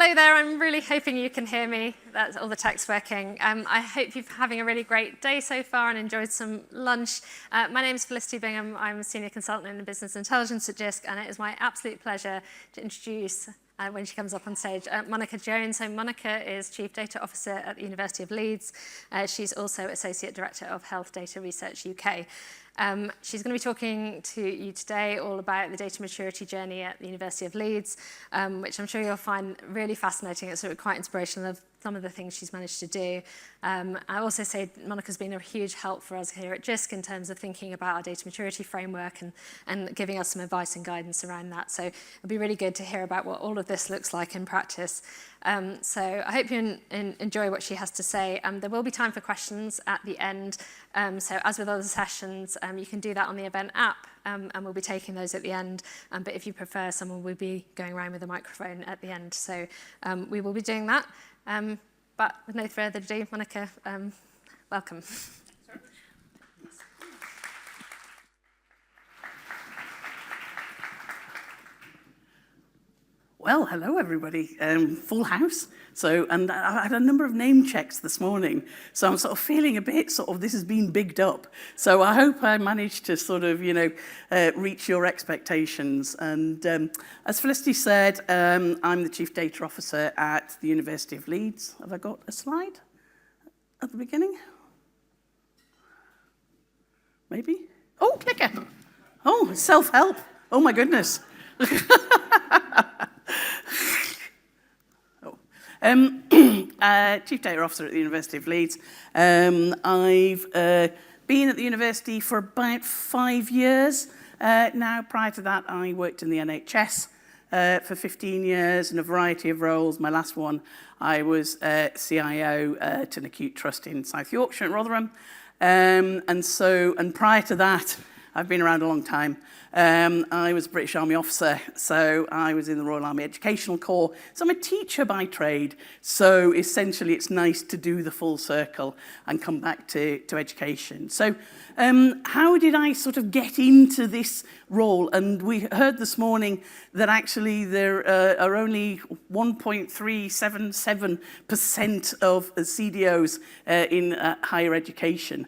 Hello there, I'm really hoping you can hear me. That's all the tech's working. I hope you're having a really great day so far and enjoyed some lunch. My name is Felicity Bingham. I'm a senior consultant in business intelligence at Jisc, and it is my absolute pleasure to introduce, when she comes up on stage, Monica Jones. So Monica is Chief Data Officer at the University of Leeds. She's also Associate Director of Health Data Research UK. She's going to be talking to you today all about the data maturity journey at the University of Leeds, which I'm sure you'll find really fascinating. It's sort of quite inspirational of some of the things she's managed to do. I also say Monica's been a huge help for us here at Jisc in terms of thinking about our data maturity framework and giving us some advice and guidance around that. So it'll be really good to hear about what all of this looks like in practice. So I hope you enjoy what she has to say. There will be time for questions at the end. So as with other sessions, you can do that on the event app, and we'll be taking those at the end. But if you prefer, someone will be going around with a microphone at the end. So we will be doing that. But with no further ado, Monica, welcome. Well, hello everybody. Full house. And I had a number of name checks this morning, so I'm sort of feeling a bit this has been bigged up. So I hope I managed to reach your expectations. And as Felicity said, I'm the Chief Data Officer at the University of Leeds. Have I got a slide at the beginning? Maybe? Oh, clicker. Oh, self-help. Oh my goodness. Chief Data Officer at the University of Leeds. I've been at the university for about 5 years now. Prior to that, I worked in the NHS for 15 years in a variety of roles. My last one, I was CIO at an acute trust in South Yorkshire at Rotherham. And prior to that, I've been around a long time. I was a British Army officer, so I was in the Royal Army Educational Corps. So I'm a teacher by trade, so essentially it's nice to do the full circle and come back to education. So how did I get into this role? And we heard this morning that actually there are only 1.377% of CDOs in higher education.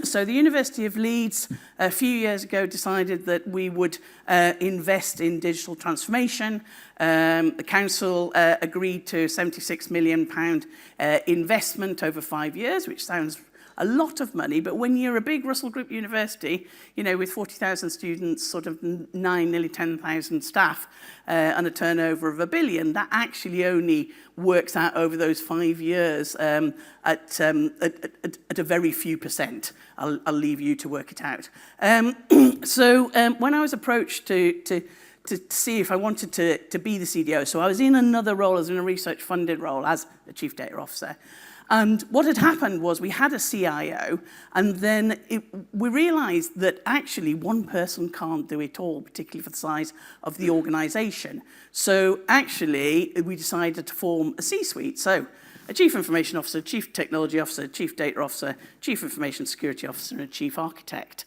So the University of Leeds a few years ago decided that we would invest in digital transformation. The council agreed to £76 million investment over 5 years, which sounds a lot of money, but when you're a big Russell Group university, with 40,000 students, nearly 10,000 staff, and a turnover of £1 billion, that actually only works out over those 5 years at a very few percent. I'll leave you to work it out. So when I was approached to see if I wanted to be the CDO, so I was in another role, as in a research funded role as a Chief Data Officer. And what had happened was we had a CIO, and then we realized that actually one person can't do it all, particularly for the size of the organization. So actually, we decided to form a C-suite. So a Chief Information Officer, Chief Technology Officer, Chief Data Officer, Chief Information Security Officer, and a Chief Architect.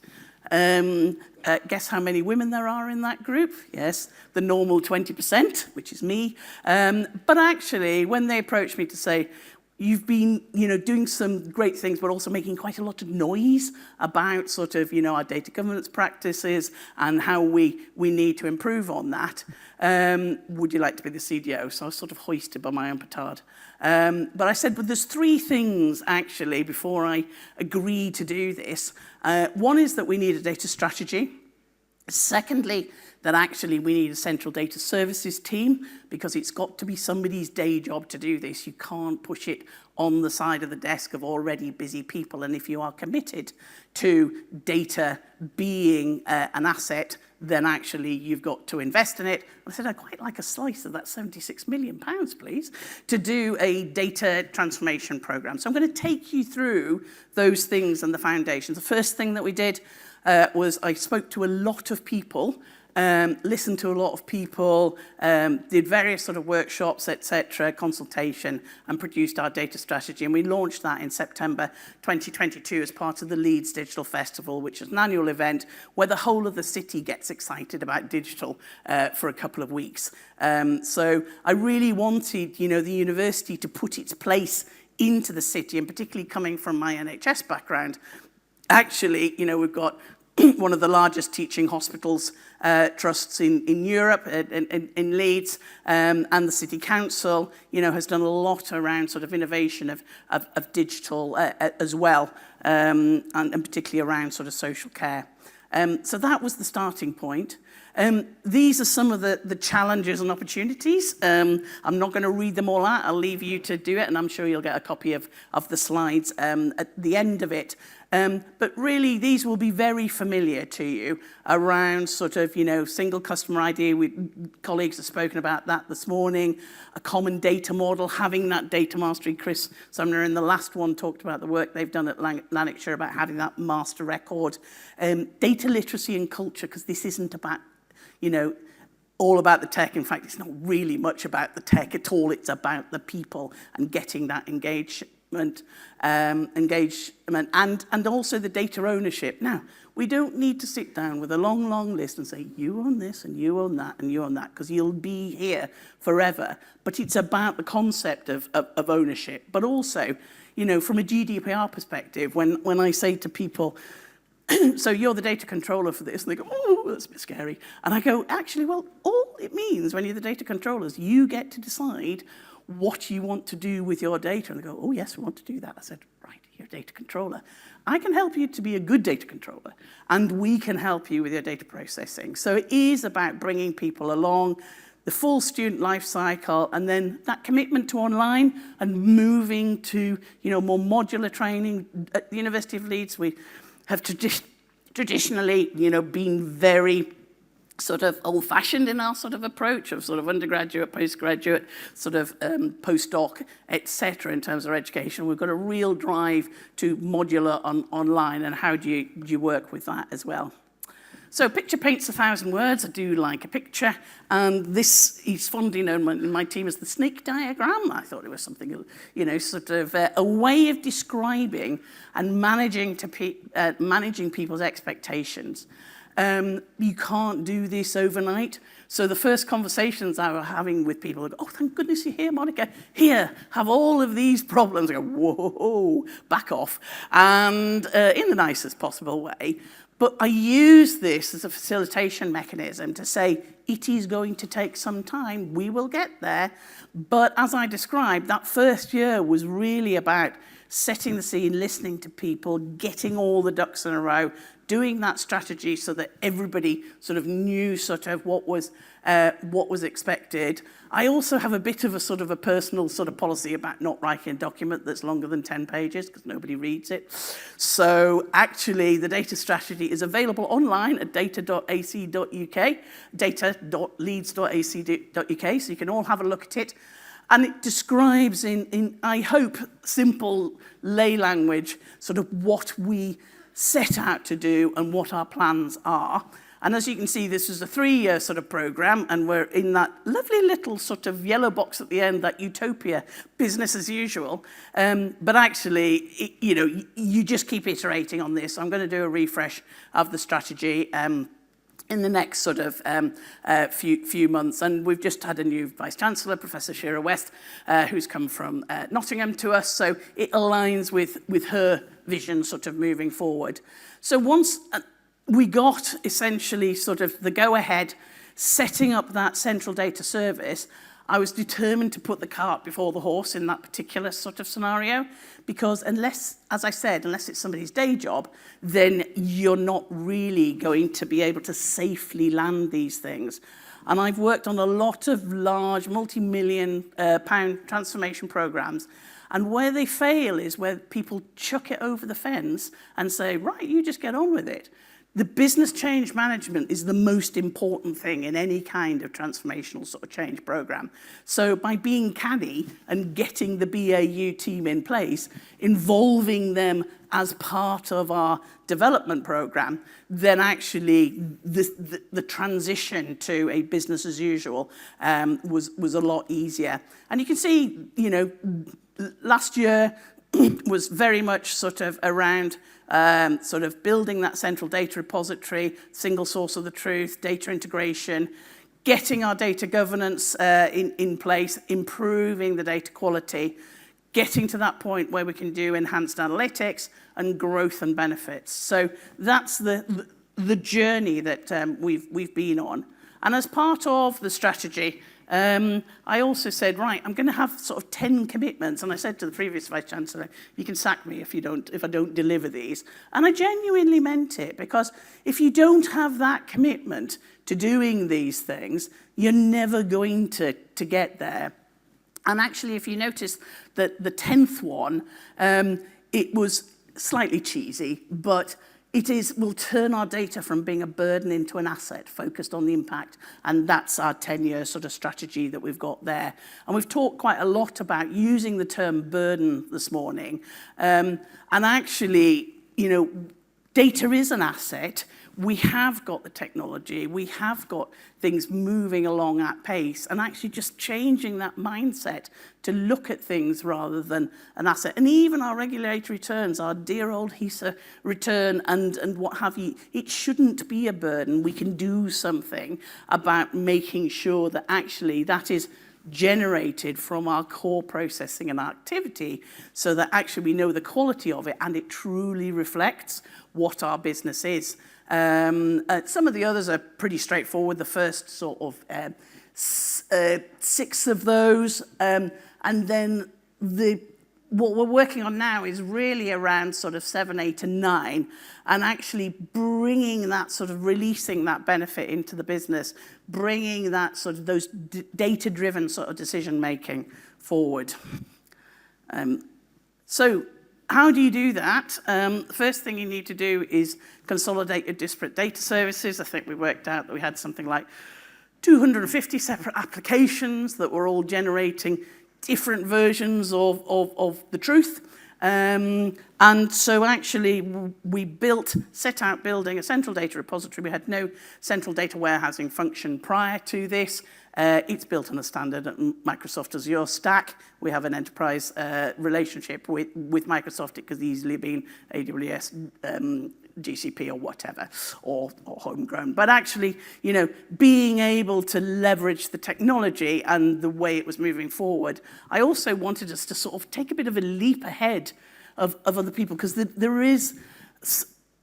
Guess how many women there are in that group? Yes, the normal 20%, which is me. But actually, when they approached me to say, you've been, doing some great things, but also making quite a lot of noise about our data governance practices and how we need to improve on that. Would you like to be the CDO? So I was hoisted by my own petard. But I said, but there's 3 things actually before I agreed to do this. One is that we need a data strategy. Secondly, that actually we need a central data services team, because it's got to be somebody's day job to do this. You can't push it on the side of the desk of already busy people. And if you are committed to data being an asset, then actually you've got to invest in it. I said, I'd quite like a slice of that £76 million, please, to do a data transformation program. So I'm going to take you through those things and the foundations. The first thing that we did was I spoke to a lot of people listened to a lot of people, did various sort of workshops, etc., consultation, and produced our data strategy. And we launched that in September 2022 as part of the Leeds Digital Festival, which is an annual event where the whole of the city gets excited about digital for a couple of weeks. So I really wanted, the university to put its place into the city, and particularly coming from my NHS background. Actually, we've got one of the largest teaching hospitals trusts in Europe, in Leeds, and the City Council, has done a lot around sort of innovation of digital as well, and particularly around sort of social care. So that was the starting point. These are some of the challenges and opportunities. I'm not going to read them all out. I'll leave you to do it, and I'm sure you'll get a copy of the slides at the end of it. But really, these will be very familiar to you around sort of, single customer ID. Colleagues have spoken about that this morning. A common data model, having that data mastery. Chris Sumner in the last one talked about the work they've done at Lanarkshire about having that master record. Data literacy and culture, because this isn't about, all about the tech. In fact, it's not really much about the tech at all. It's about the people and getting that engagement, and also the data ownership. Now, we don't need to sit down with a long list and say, you own this and you own that and you own that, because you'll be here forever. But it's about the concept of ownership. But also, from a GDPR perspective, when I say to people, so you're the data controller for this, and they go, oh, that's a bit scary. And I go, actually, well, all it means when you're the data controller is you get to decide what you want to do with your data. And they go, oh, yes, we want to do that. I said, right, you're a data controller. I can help you to be a good data controller, and we can help you with your data processing. So it is about bringing people along the full student life cycle, and then that commitment to online and moving to, more modular training. At the University of Leeds, we have traditionally, been very sort of old-fashioned in our sort of approach of sort of undergraduate, postgraduate, sort of postdoc, etc. in terms of our education. We've got a real drive to modular online, and how do you work with that as well? So picture paints 1,000 words. I do like a picture. And this is fondly known in my team as the snake diagram. I thought it was something, sort of a way of describing and managing people's expectations. You can't do this overnight. So the first conversations I was having with people, I go, oh, thank goodness you're here, Monica. Here, have all of these problems. I go, whoa, back off. And in the nicest possible way. But I use this as a facilitation mechanism to say, it is going to take some time, we will get there. But as I described, that first year was really about setting the scene, listening to people, getting all the ducks in a row, doing that strategy so that everybody sort of knew sort of what was expected. I also have a bit of a sort of a personal sort of policy about not writing a document that's longer than 10 pages because nobody reads it. So actually the data strategy is available online at data.ac.uk, data.leeds.ac.uk, so you can all have a look at it. And it describes in I hope, simple lay language, sort of what we set out to do and what our plans are. And as you can see, this is a 3-year sort of program, and we're in that lovely little sort of yellow box at the end, that utopia, business as usual. But actually, you just keep iterating on this. I'm going to do a refresh of the strategy in the next sort of few months. And we've just had a new Vice-Chancellor, Professor Shira West, who's come from Nottingham to us. So it aligns with her vision sort of moving forward. So once we got essentially sort of the go-ahead, setting up that central data service, I was determined to put the cart before the horse in that particular sort of scenario, because unless, as I said, unless it's somebody's day job, then you're not really going to be able to safely land these things. And I've worked on a lot of large multi-million pound transformation programs, and where they fail is where people chuck it over the fence and say, right, you just get on with it. the business change management is the most important thing in any kind of transformational sort of change program. So by being canny and getting the BAU team in place, involving them as part of our development program, then actually the transition to a business as usual was a lot easier. And you can see, you know, last year was very much sort of around sort of building that central data repository, single source of the truth, data integration, getting our data governance in place, improving the data quality, getting to that point where we can do enhanced analytics and growth and benefits. So that's the journey that we've been on. And as part of the strategy, I also said, right, I'm going to have sort of 10 commitments. And I said to the previous Vice-Chancellor, you can sack me if I don't deliver these. And I genuinely meant it, because if you don't have that commitment to doing these things, you're never going to get there. And actually, if you notice that the 10th one, it was slightly cheesy, but will turn our data from being a burden into an asset focused on the impact. And that's our 10-year sort of strategy that we've got there. And we've talked quite a lot about using the term burden this morning. And actually, you know, data is an asset. We have got the technology, we have got things moving along at pace, and actually just changing that mindset to look at things rather than an asset. And even our regulatory returns, our dear old HISA return and what have you, it shouldn't be a burden. We can do something about making sure that actually that is generated from our core processing and activity, so that actually we know the quality of it and it truly reflects what our business is. Some of the others are pretty straightforward. The first sort of 6 of those, and then what we're working on now is really around sort of 7, 8, and 9, and actually bringing that sort of releasing that benefit into the business, bringing that sort of those data-driven sort of decision making forward. So how do you do that? The first thing you need to do is consolidate your disparate data services. I think we worked out that we had something like 250 separate applications that were all generating different versions of the truth. And so actually we set out building a central data repository. We had no central data warehousing function prior to this. It's built on a standard Microsoft Azure stack. We have an enterprise relationship with Microsoft. It could easily be AWS, GCP or whatever, or homegrown. But actually, you know, being able to leverage the technology and the way it was moving forward, I also wanted us to sort of take a bit of a leap ahead of other people, because there is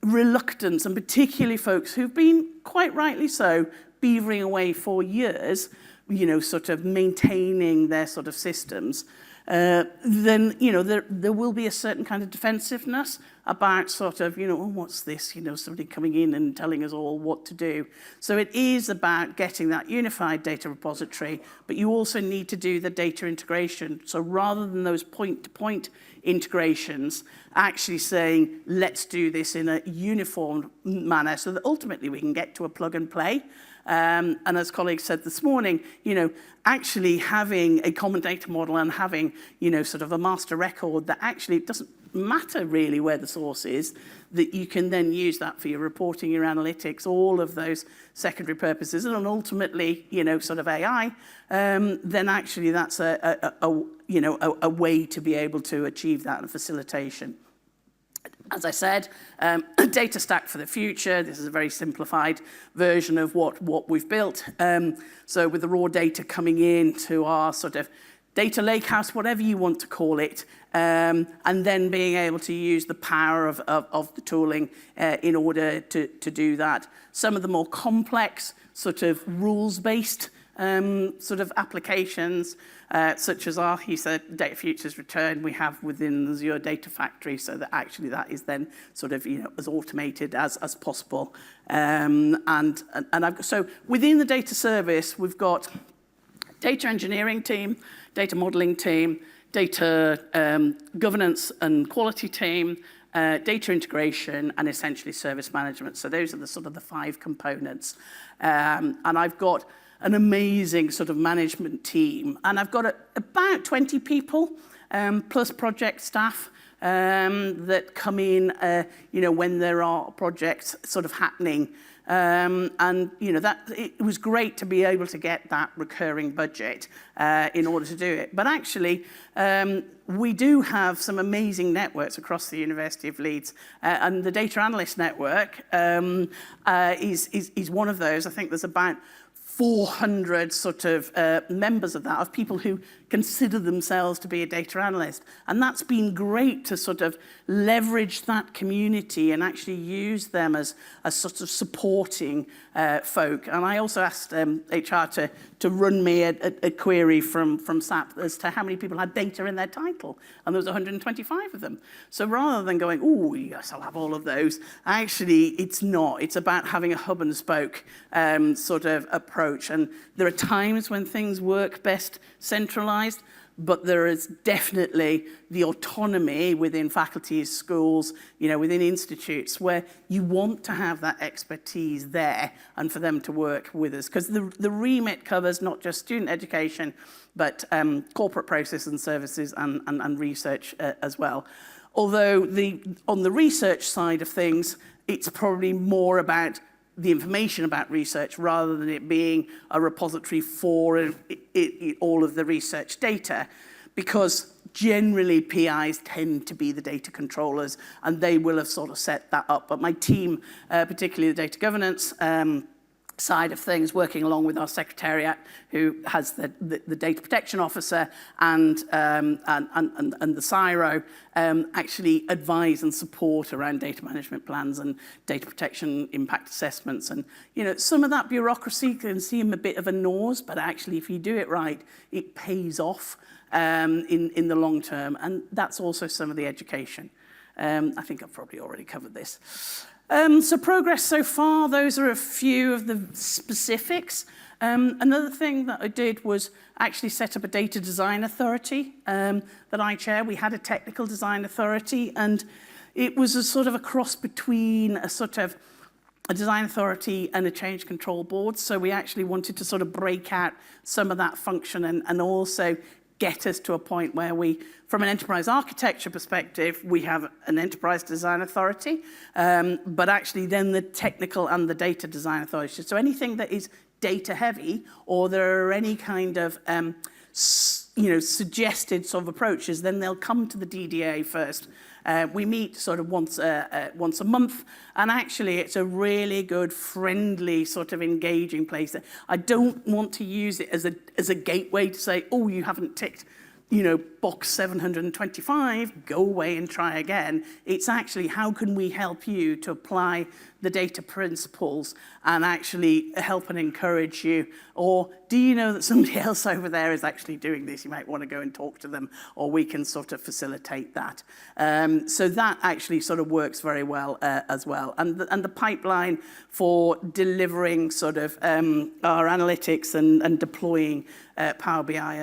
reluctance, and particularly folks who've been, quite rightly so, beavering away for years, you know, sort of maintaining their sort of systems, then, you know, there will be a certain kind of defensiveness about sort of, you know, oh, what's this? You know, somebody coming in and telling us all what to do. So it is about getting that unified data repository, but you also need to do the data integration. So rather than those point-to-point integrations, actually saying, let's do this in a uniform manner so that ultimately we can get to a plug and play. And as colleagues said this morning, you know, actually having a common data model and having, you know, sort of a master record that actually it doesn't matter really where the source is, that you can then use that for your reporting, your analytics, all of those secondary purposes, and ultimately, you know, sort of AI, then actually that's a way to be able to achieve that and facilitation. As I said, a data stack for the future. This is a very simplified version of what we've built. So with the raw data coming in to our sort of data lakehouse, whatever you want to call it, and then being able to use the power of the tooling in order to do that. Some of the more complex sort of rules-based sort of applications, such as our HISA Data Futures Return we have within the Azure Data Factory, so that actually that is then sort of, you know, as automated as possible. So within the data service, we've got data engineering team, data modeling team, data governance and quality team, data integration, and essentially service management. So those are the sort of the 5 components. And I've got an amazing sort of management team, and I've got about 20 people plus project staff that come in, when there are projects sort of happening. And it was great to be able to get that recurring budget in order to do it. But actually, we do have some amazing networks across the University of Leeds, and the Data Analyst Network is one of those. I think there's about 400 sort of members of that, of people who consider themselves to be a data analyst. And that's been great to sort of leverage that community and actually use them as sort of supporting folk. And I also asked HR to run me a query from SAP as to how many people had data in their title. And there was 125 of them. So rather than going, oh, yes, I'll have all of those, actually, it's not. It's about having a hub and spoke sort of approach. And there are times when things work best centralized, but there is definitely the autonomy within faculties, schools, within institutes, where you want to have that expertise there and for them to work with us. Because the remit covers not just student education, but corporate processes and services and research as well. Although on the research side of things, it's probably more about the information about research rather than it being a repository for all of the research data, because generally PIs tend to be the data controllers and they will have sort of set that up. But my team, particularly the data governance side of things, working along with our secretariat, who has the data protection officer and the CIRO, actually advise and support around data management plans and data protection impact assessments. And some of that bureaucracy can seem a bit of a nose, but actually, if you do it right, it pays off in the long term. And that's also some of the education. I think I've probably already covered this. So progress so far, those are a few of the specifics. Another thing that I did was actually set up a data design authority that I chair. We had a technical design authority, and it was a sort of a cross between a sort of a design authority and a change control board. So we actually wanted to sort of break out some of that function and also get us to a point where we, from an enterprise architecture perspective, we have an enterprise design authority, but actually then the technical and the data design authority. So anything that is data heavy, or there are any kind of suggested sort of approaches, then they'll come to the DDA first. We meet sort of once a month, and actually it's a really good, friendly, sort of engaging place. I don't want to use it as a gateway to say, oh, you haven't ticked, box 725, go away and try again. It's actually, how can we help you to apply the data principles and actually help and encourage you? Or do you know that somebody else over there is actually doing this? You might want to go and talk to them, or we can sort of facilitate that. So that actually sort of works very well as well. And the pipeline for delivering sort of our analytics and deploying Power BI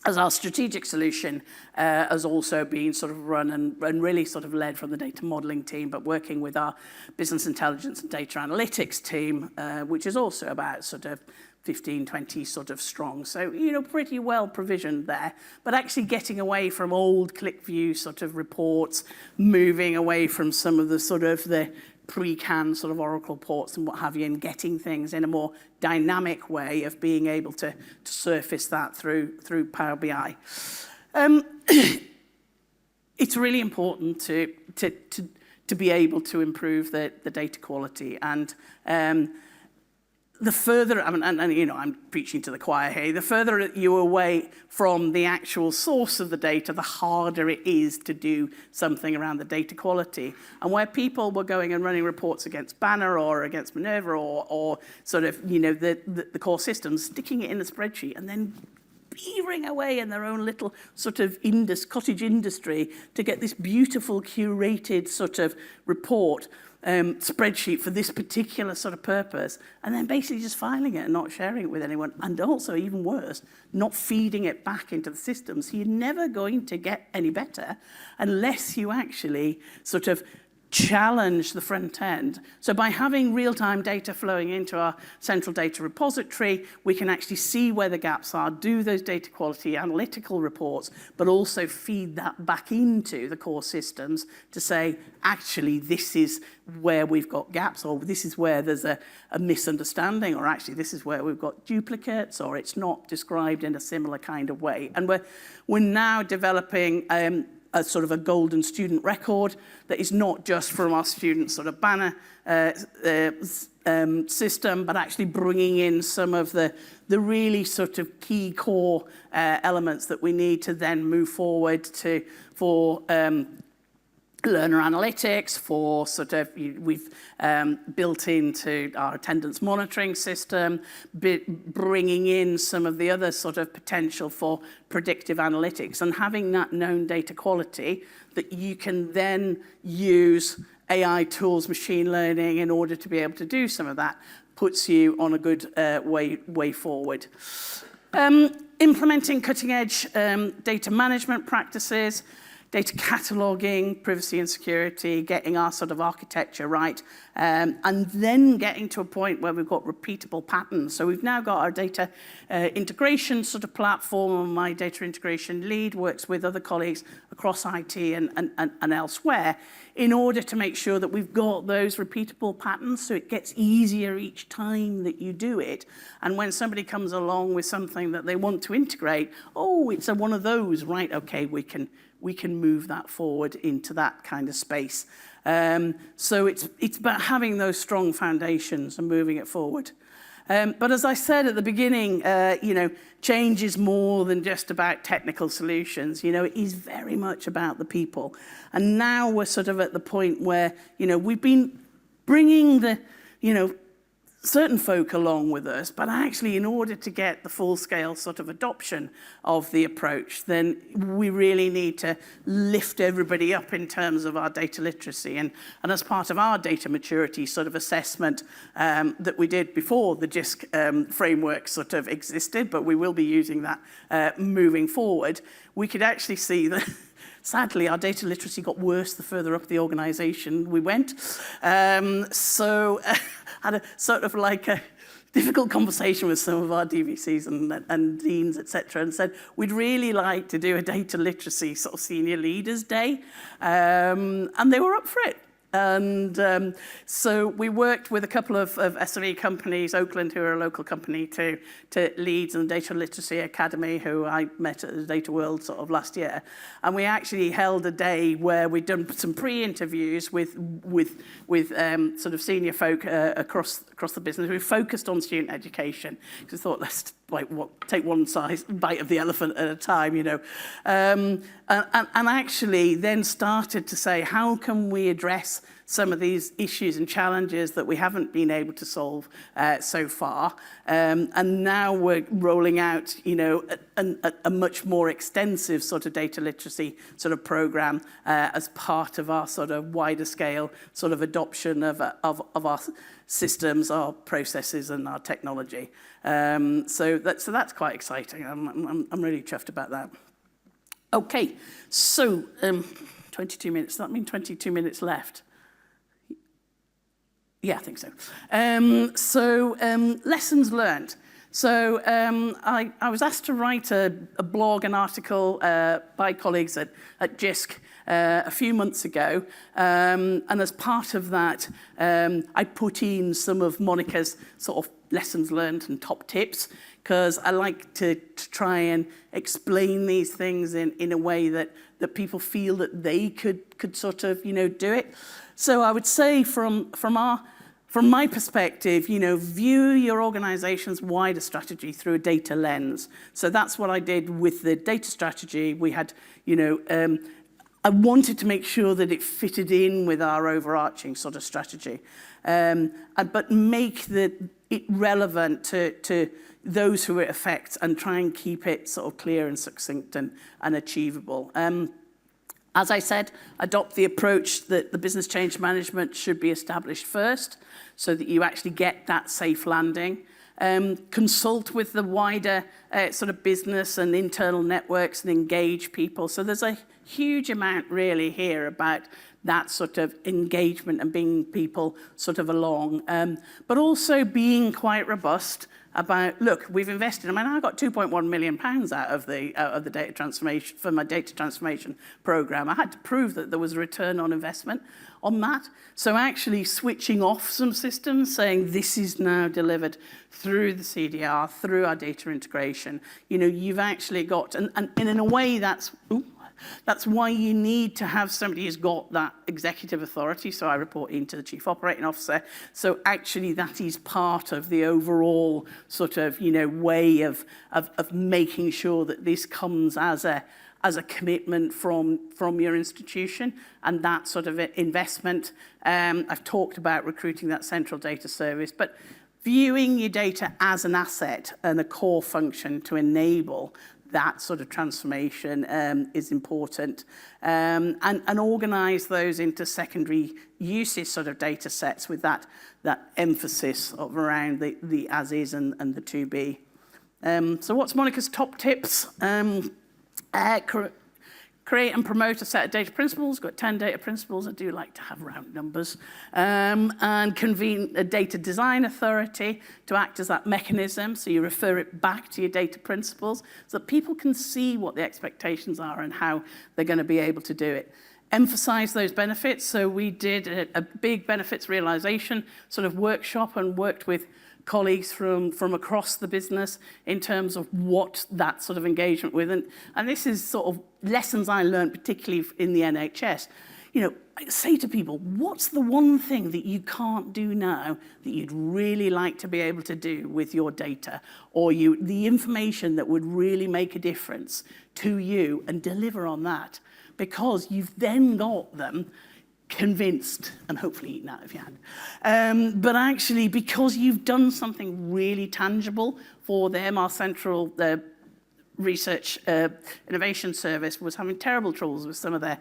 as our strategic solution has also been sort of run and really sort of led from the data modeling team, but working with our business intelligence and data analytics team, which is also about sort of 15, 20 sort of strong. So, pretty well provisioned there, but actually getting away from old click view sort of reports, moving away from some of the sort of the pre-canned sort of Oracle ports and what have you, and getting things in a more dynamic way of being able to surface that through Power BI. It's really important to be able to improve the data quality, and the further, I'm preaching to the choir here, the further you're away from the actual source of the data, the harder it is to do something around the data quality. And where people were going and running reports against Banner or against Minerva or sort of, the core systems, sticking it in a spreadsheet and then beavering away in their own little sort of cottage industry to get this beautiful curated sort of report, spreadsheet for this particular sort of purpose, and then basically just filing it and not sharing it with anyone, and also, even worse, not feeding it back into the system. So you're never going to get any better unless you actually sort of challenge the front end. So by having real-time data flowing into our central data repository, we can actually see where the gaps are, do those data quality analytical reports, but also feed that back into the core systems to say, actually, this is where we've got gaps, or this is where there's a misunderstanding, or actually this is where we've got duplicates, or it's not described in a similar kind of way. And we're now developing a sort of a golden student record that is not just from our student sort of banner system, but actually bringing in some of the really sort of key core elements that we need to then move forward for learner analytics, for sort of, we've built into our attendance monitoring system, bringing in some of the other sort of potential for predictive analytics, and having that known data quality that you can then use AI tools, machine learning, in order to be able to do some of that, puts you on a good way forward. Implementing cutting edge data management practices, data cataloging, privacy and security, getting our sort of architecture right, and then getting to a point where we've got repeatable patterns. So we've now got our data integration sort of platform, and my data integration lead works with other colleagues across IT and elsewhere in order to make sure that we've got those repeatable patterns, so it gets easier each time that you do it. And when somebody comes along with something that they want to integrate, oh, it's one of those, right? Okay, we can move that forward into that kind of space. So it's about having those strong foundations and moving it forward. But as I said at the beginning, change is more than just about technical solutions. It is very much about the people. And now we're sort of at the point where, we've been bringing the, certain folk along with us, but actually in order to get the full-scale sort of adoption of the approach, then we really need to lift everybody up in terms of our data literacy. And as part of our data maturity sort of assessment that we did before the Jisc framework sort of existed, but we will be using that moving forward, we could actually see that sadly, our data literacy got worse the further up the organisation we went. So had a sort of like a difficult conversation with some of our DVCs and deans, etc., and said, we'd really like to do a data literacy sort of senior leaders day. And they were up for it. And so we worked with a couple of SME companies, Oakland, who are a local company, to Leeds, and the Data Literacy Academy, who I met at the Data World sort of last year. And we actually held a day where we'd done some pre-interviews with sort of senior folk across the business. We focused on student education, because we thought, let's take one bite of the elephant at a time, and actually then started to say, how can we address some of these issues and challenges that we haven't been able to solve so far? And now we're rolling out, a much more extensive sort of data literacy sort of program as part of our sort of wider scale sort of adoption of our systems, our processes, and our technology. So that's quite exciting. I'm really chuffed about that. Okay, so 22 minutes. Does that mean 22 minutes left? Yeah, I think so. Lessons learned. So I was asked to write a blog, an article by colleagues at Jisc a few months ago. And as part of that, I put in some of Monica's sort of lessons learned and top tips, because I like to try and explain these things in a way that people feel that they could sort of, do it. So I would say from my perspective, view your organization's wider strategy through a data lens. So that's what I did with the data strategy. We had, I wanted to make sure that it fitted in with our overarching sort of strategy, but make it relevant to those who it affects, and try and keep it sort of clear and succinct and achievable. As I said, adopt the approach that the business change management should be established first so that you actually get that safe landing. Consult with the wider sort of business and internal networks and engage people. So there's a huge amount really here about that sort of engagement and bringing people sort of along, but also being quite robust about, look, we've invested. I mean, I got £2.1 million out of the data transformation for my data transformation program. I had to prove that there was a return on investment on that. So actually switching off some systems, saying this is now delivered through the CDR, through our data integration. You know, you've actually got, and in a way that's why you need to have somebody who's got that executive authority. So I report into the Chief Operating Officer. So actually that is part of the overall sort of, you know, way of making sure that this comes as a commitment from your institution, and that sort of investment. I've talked about recruiting that central data service, but viewing your data as an asset and a core function to enable that sort of transformation is important, and organise those into secondary usage sort of data sets with that emphasis of around the as is and the to be. So what's Monica's top tips? Create and promote a set of data principles. Got 10 data principles. I do like to have round numbers. And convene a data design authority to act as that mechanism. So you refer it back to your data principles so that people can see what the expectations are and how they're going to be able to do it. Emphasize those benefits. So we did a big benefits realization sort of workshop and worked with colleagues from across the business in terms of what that sort of engagement with. And this is sort of lessons I learned, particularly in the NHS. You know, I say to people, what's the one thing that you can't do now that you'd really like to be able to do with your data, or the information that would really make a difference to you, and deliver on that, because you've then got them convinced and hopefully eaten out of your hand. But actually, because you've done something really tangible for them, our central research innovation service was having terrible troubles with some of their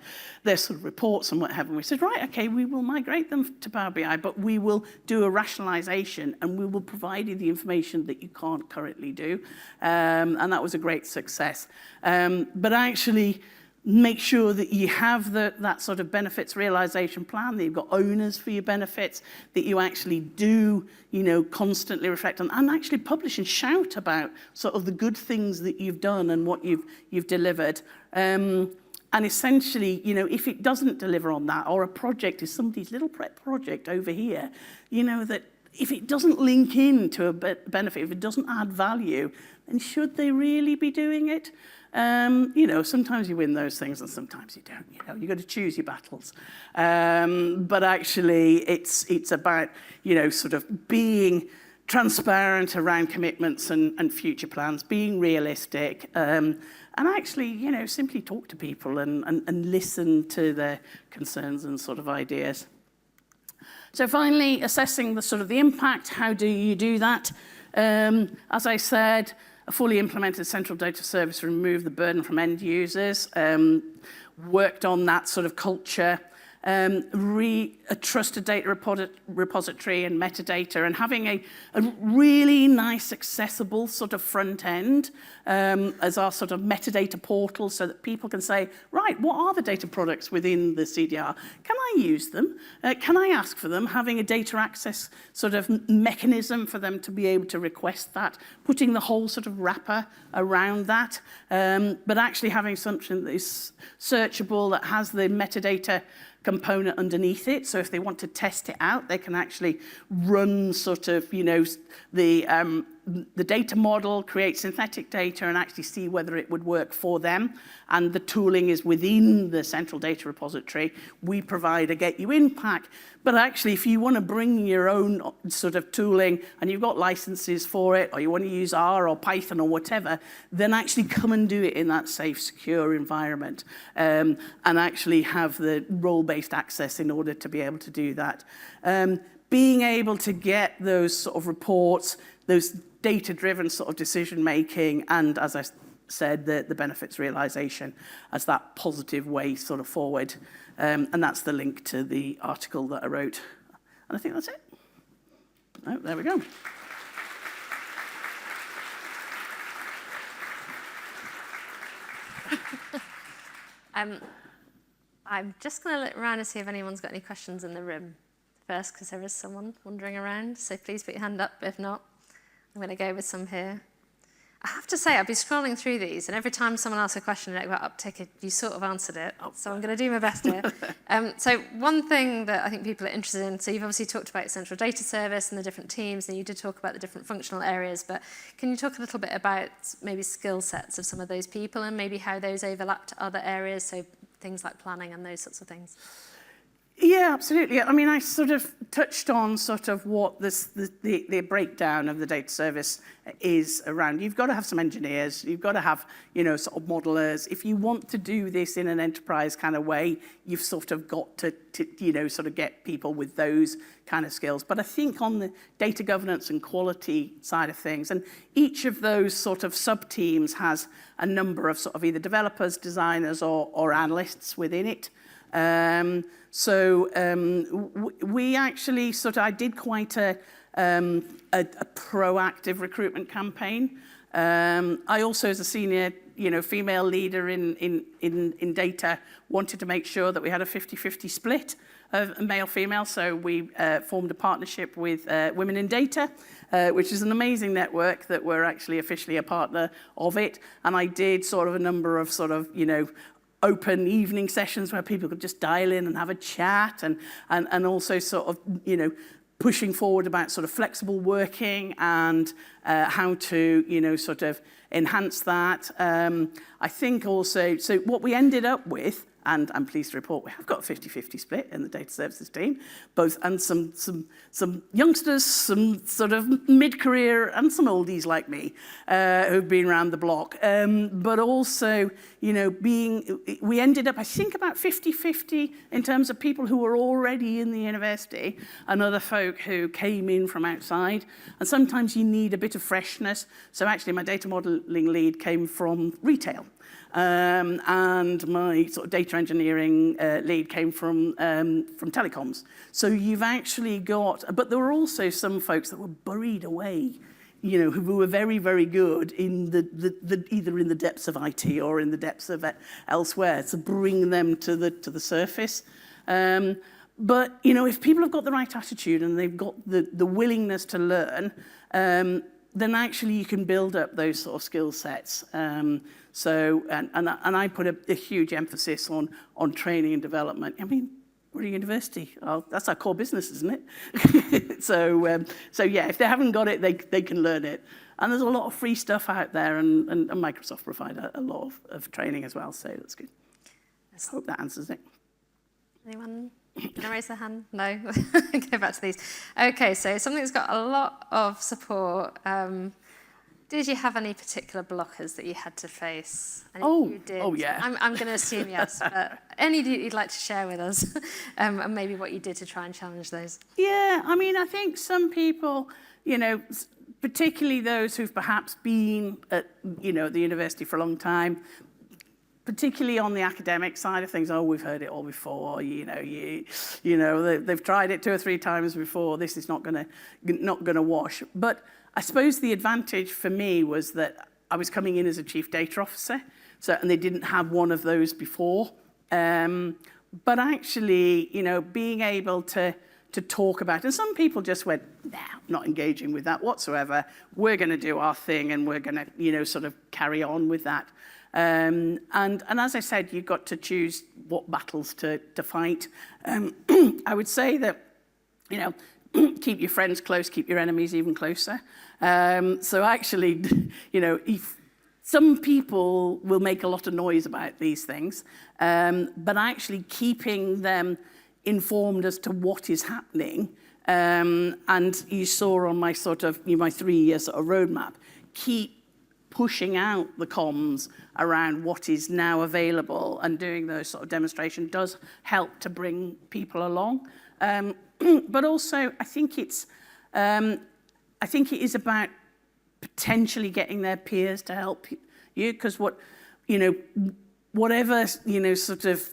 sort of reports and what have you. We said, right, okay, we will migrate them to Power BI, but we will do a rationalization and we will provide you the information that you can't currently do. And that was a great success. But actually, make sure that you have that sort of benefits realization plan, that you've got owners for your benefits, that you actually do, you know, constantly reflect on, and actually publish and shout about sort of the good things that you've done and what you've delivered. And essentially, you know, if it doesn't deliver on that, or a project is somebody's little project over here, you know, that if it doesn't link into a benefit, if it doesn't add value, then should they really be doing it? You know, sometimes you win those things and sometimes you don't. You know, you've got to choose your battles. But actually, it's about, you know, sort of being transparent around commitments and future plans, being realistic, and actually, you know, simply talk to people and listen to their concerns and sort of ideas. So finally, assessing the sort of the impact. How do you do that? As I said, a fully implemented central data service remove the burden from end users, worked on that sort of culture, a trusted data repository and metadata, and having a really nice, accessible sort of front end as our sort of metadata portal, so that people can say, right, what are the data products within the CDR? Can I use them? Can I ask for them? Having a data access sort of mechanism for them to be able to request that, putting the whole sort of wrapper around that, but actually having something that is searchable, that has the metadata component underneath it. So if they want to test it out, they can actually run sort of, you know, the data model, create synthetic data, and actually see whether it would work for them. And the tooling is within the central data repository. We provide a get you in pack. But actually, if you want to bring your own sort of tooling and you've got licenses for it, or you want to use R or Python or whatever, then actually come and do it in that safe, secure environment, and actually have the role-based access in order to be able to do that. Being able to get those sort of reports, those data-driven sort of decision-making, and as I said the benefits realisation as that positive way sort of forward. And that's the link to the article that I wrote. And I think that's it. Oh, there we go. I'm just going to look around and see if anyone's got any questions in the room first, because there is someone wandering around. So please put your hand up. If not, I'm going to go with some here. I have to say, I've been scrolling through these, and every time someone asks a question about uptick, you sort of answered it. So I'm going to do my best here. So one thing that I think people are interested in, so you've obviously talked about central data service and the different teams, and you did talk about the different functional areas, but can you talk a little bit about maybe skill sets of some of those people and maybe how those overlap to other areas, so things like planning and those sorts of things? Yeah, absolutely. I mean, I sort of touched on sort of what the breakdown of the data service is around. You've got to have some engineers. You've got to have, sort of modelers. If you want to do this in an enterprise kind of way, you've sort of got to sort of get people with those kind of skills. But I think on the data governance and quality side of things, and each of those sort of sub-teams has a number of sort of either developers, designers, or analysts within it. We actually I did quite a proactive recruitment campaign. I also, as a senior, female leader in data, wanted to make sure that we had a 50-50 split of male-female. So we formed a partnership with Women in Data, which is an amazing network that we're actually officially a partner of it. And I did sort of a number of open evening sessions where people could just dial in and have a chat, and also sort of, pushing forward about sort of flexible working and how to, sort of enhance that. I think also, so what we ended up with, and I'm pleased to report we have got a 50-50 split in the data services team, and some youngsters, some sort of mid-career, and some oldies like me who've been around the block. But also, we ended up, I think, about 50-50 in terms of people who were already in the university and other folk who came in from outside. And sometimes you need a bit of freshness. So actually, my data modeling lead came from retail. And my sort of data engineering lead came from telecoms. So you've actually got, but there were also some folks that were buried away, who were very, very good in either in the depths of IT or in the depths of elsewhere, to bring them to the surface. But if people have got the right attitude and they've got the willingness to learn, then actually you can build up those sort of skill sets. And I put a huge emphasis on training and development. I mean, we're a university. Oh, that's our core business, isn't it? So yeah, if they haven't got it, they can learn it. And there's a lot of free stuff out there, and Microsoft provide a lot of training as well, so that's good. I hope that answers it. Anyone? Can I raise their hand? No? Go back to these. Okay, so something that's got a lot of support. Did you have any particular blockers that you had to face? And you did, yeah. I'm going to assume yes, but any you'd like to share with us, and maybe what you did to try and challenge those? Yeah, I mean, I think some people, particularly those who've perhaps been at, the university for a long time, particularly on the academic side of things, we've heard it all before. They've tried it 2 or 3 times before. This is not gonna wash. But I suppose the advantage for me was that I was coming in as a chief data officer, and they didn't have one of those before. But actually, being able to talk about, and some people just went, nah, not engaging with that whatsoever. We're going to do our thing, and we're going to, sort of carry on with that. And as I said, you've got to choose what battles to fight. I would say that, keep your friends close, keep your enemies even closer. So actually, if some people will make a lot of noise about these things, but actually keeping them informed as to what is happening. And you saw on my my 3-year sort of roadmap, keep pushing out the comms around what is now available, and doing those sort of demonstration does help to bring people along. But also, I think it is about potentially getting their peers to help because whatever, sort of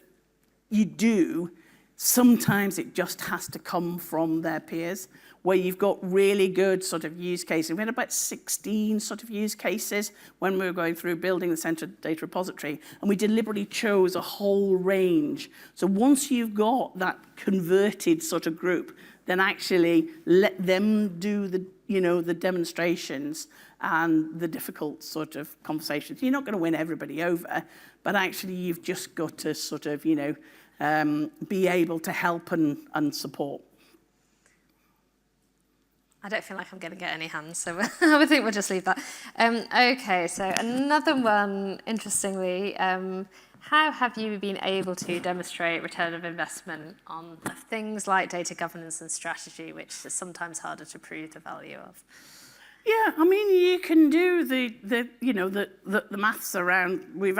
you do, sometimes it just has to come from their peers, where you've got really good sort of use cases. We had about 16 sort of use cases when we were going through building the central data repository, and we deliberately chose a whole range. So once you've got that converted sort of group, then actually let them do the demonstrations and the difficult sort of conversations. You're not going to win everybody over, but actually you've just got to sort of, be able to help and support. I don't feel like I'm going to get any hands, so I think we'll just leave that. Okay, so another one, interestingly, how have you been able to demonstrate return of investment on things like data governance and strategy, which is sometimes harder to prove the value of? Yeah, I mean, you can do the maths around. We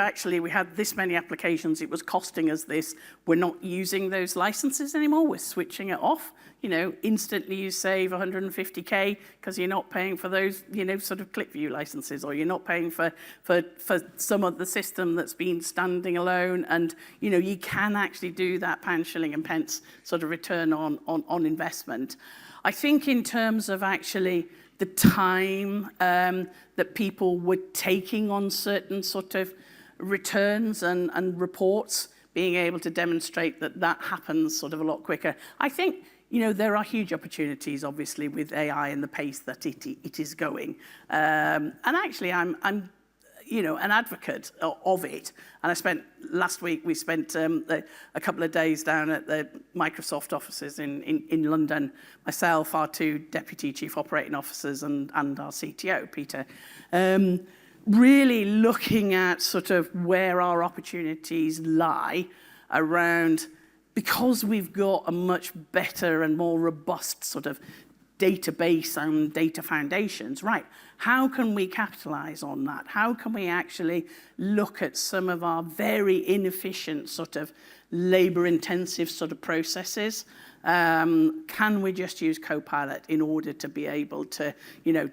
had this many applications. It was costing us this. We're not using those licenses anymore. We're switching it off. Instantly you save 150K because you're not paying for those, sort of ClickView licenses, or you're not paying for some of the system that's been standing alone. And, you can actually do that pound, shilling and pence sort of return on investment. I think in terms of actually the time that people were taking on certain sort of returns and reports, being able to demonstrate that happens sort of a lot quicker. I think, there are huge opportunities, obviously, with AI and the pace that it is going. And actually, I'm an advocate of it. And last week, we spent a couple of days down at the Microsoft offices in London, myself, our two deputy chief operating officers, and our CTO, Peter, really looking at sort of where our opportunities lie around, because we've got a much better and more robust sort of database and data foundations, right? How can we capitalize on that? How can we actually look at some of our very inefficient sort of labor-intensive sort of processes? Can we just use Copilot in order to be able to,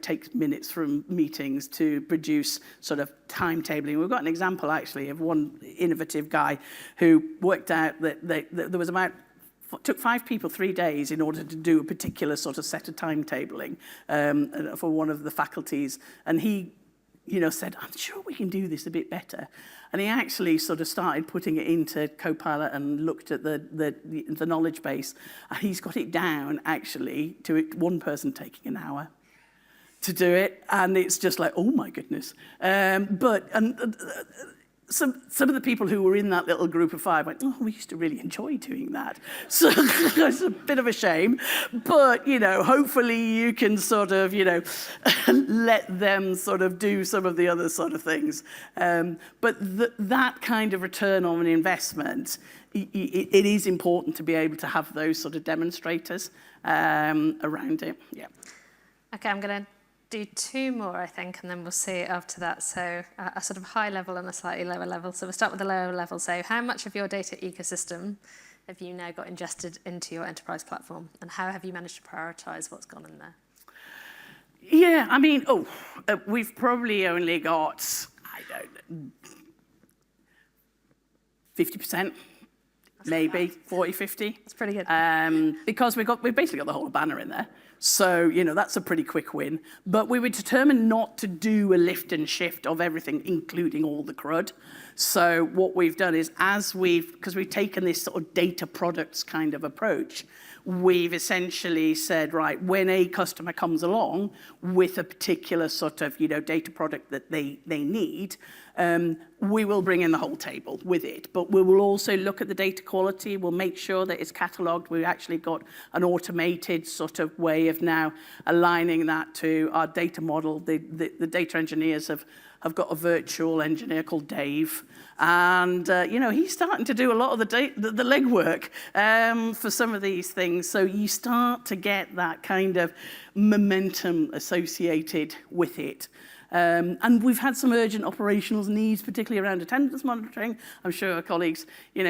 take minutes from meetings to produce sort of timetabling? We've got an example, actually, of one innovative guy who worked out that there was took 5 people 3 days in order to do a particular sort of set of timetabling for one of the faculties. And he, said, I'm sure we can do this a bit better. And he actually sort of started putting it into Copilot and looked at the knowledge base. And he's got it down, actually, to one person taking an hour to do it. And it's just like, oh, my goodness. Some of the people who were in that little group of 5 went, oh, we used to really enjoy doing that. So it's a bit of a shame. But, hopefully you can sort of, let them sort of do some of the other sort of things. But that kind of return on an investment, it is important to be able to have those sort of demonstrators around it. Yeah. Okay, I'm going to do 2 more, I think, and then we'll see after that. So a sort of high level and a slightly lower level. So we'll start with the lower level. So how much of your data ecosystem have you now got ingested into your enterprise platform? And how have you managed to prioritize what's gone in there? Yeah, I mean, we've probably only got, 50%. Maybe 40, 50. That's pretty good. Because we've basically got the whole banner in there. So, that's a pretty quick win. But we were determined not to do a lift and shift of everything, including all the CRUD. So what we've done is, because we've taken this sort of data products kind of approach, we've essentially said, right, when a customer comes along with a particular sort of, data product that they need, we will bring in the whole table with it. But we will also look at the data quality. We'll make sure that it's catalogued. We've actually got an automated sort of way of now aligning that to our data model. The data engineers have got a virtual engineer called Dave. And, he's starting to do a lot of the legwork for some of these things. So you start to get that kind of momentum associated with it. And we've had some urgent operational needs, particularly around attendance monitoring. I'm sure our colleagues,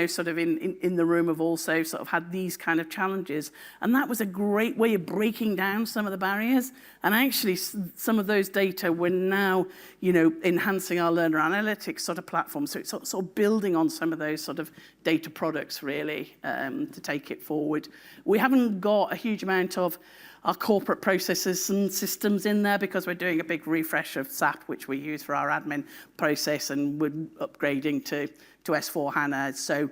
sort of in the room have also sort of had these kind of challenges. And that was a great way of breaking down some of the barriers. And actually, some of those data we're now, enhancing our learner analytics sort of platform. So it's sort of building on some of those sort of data products, really, to take it forward. We haven't got a huge amount of our corporate processes and systems in there because we're doing a big refresh of SAP, which we use for our admin process, and we're upgrading to S/4HANA. So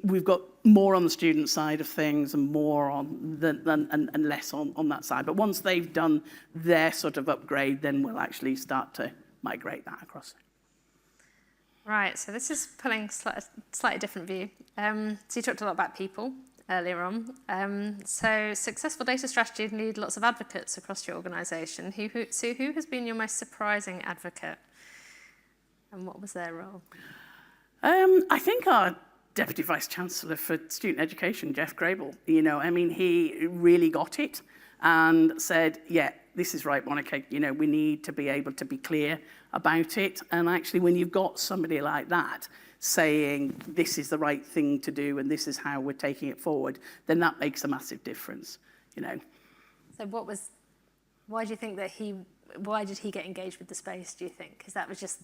we've got more on the student side of things and more on and less on that side. But once they've done their sort of upgrade, then we'll actually start to migrate that across. Right, so this is pulling a slightly different view. So you talked a lot about people earlier on. So successful data strategies need lots of advocates across your organisation. So who has been your most surprising advocate? And what was their role? I think our Deputy Vice-Chancellor for Student Education, Jeff Grable, he really got it and said, yeah, this is right, Monica, we need to be able to be clear about it. And actually, when you've got somebody like that saying this is the right thing to do and this is how we're taking it forward, then that makes a massive difference, So why do you think that why did he get engaged with the space, do you think? Because that was just,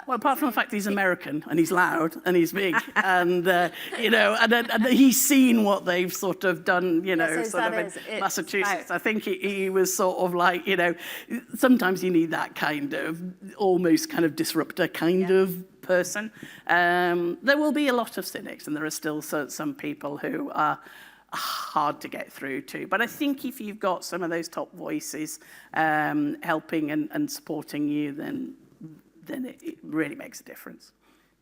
Well, apart from the fact he's American and he's loud and he's big and, and he's seen what they've sort of done, in Massachusetts. I think he was sort of like, sometimes you need that kind of almost kind of disruptor kind of person. There will be a lot of cynics and there are still some people who are hard to get through to. But I think if you've got some of those top voices helping and supporting you, then it really makes a difference.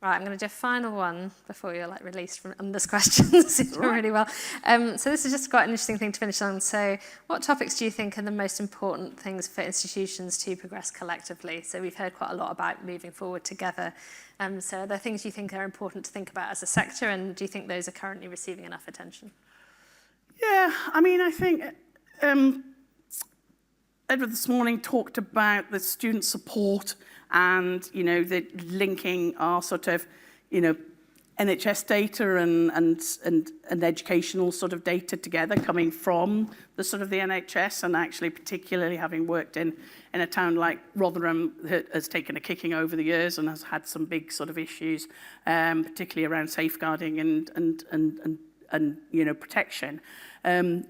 Right, I'm going to do a final one before you're released from this questions. You've done really well. So this is just quite an interesting thing to finish on. So what topics do you think are the most important things for institutions to progress collectively? So we've heard quite a lot about moving forward together. So are there things you think are important to think about as a sector, and do you think those are currently receiving enough attention? Yeah, I think Edward this morning talked about the student support and, the linking our sort of, NHS data and educational sort of data together coming from the sort of the NHS, and actually particularly having worked in a town like Rotherham that has taken a kicking over the years and has had some big sort of issues, particularly around safeguarding and protection.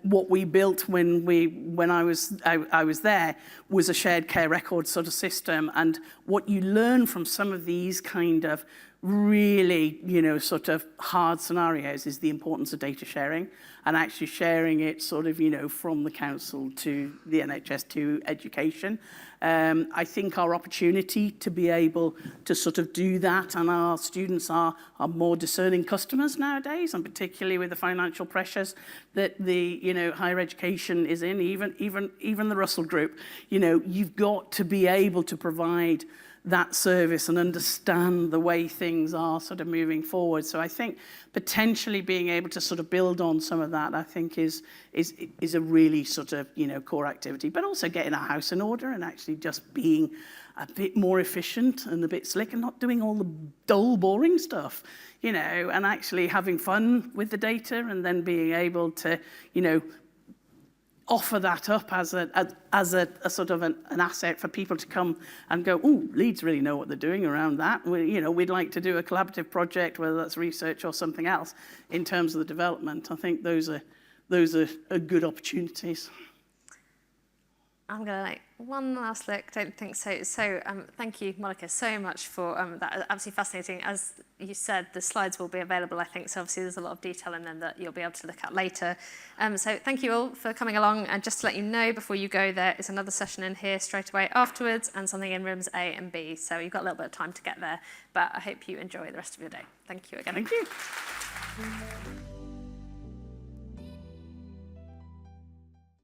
What we built when I was there was a shared care record sort of system, and what you learn from some of these kind of really sort of hard scenarios is the importance of data sharing and actually sharing it sort of from the council to the NHS to education. I think our opportunity to be able to sort of do that, and our students are more discerning customers nowadays, and particularly with the financial pressures that the higher education is in, even the Russell Group, you've got to be able to provide that service and understand the way things are sort of moving forward. So I think potentially being able to sort of build on some of that, I think is a really sort of, core activity, but also getting our house in order and actually just being a bit more efficient and a bit slick and not doing all the dull, boring stuff, and actually having fun with the data and then being able to, offer that up as a sort of an asset for people to come and go, oh, Leeds really know what they're doing around that. We'd like to do a collaborative project, whether that's research or something else, in terms of the development. I think those are good opportunities. I'm going to one last look. Don't think so. So thank you, Monica, so much for that. Absolutely fascinating. As you said, the slides will be available, I think. So obviously there's a lot of detail in them that you'll be able to look at later. So thank you all for coming along. And just to let you know, before you go, there is another session in here straight away afterwards, and something in rooms A and B. So you've got a little bit of time to get there. But I hope you enjoy the rest of your day. Thank you again. Thank you.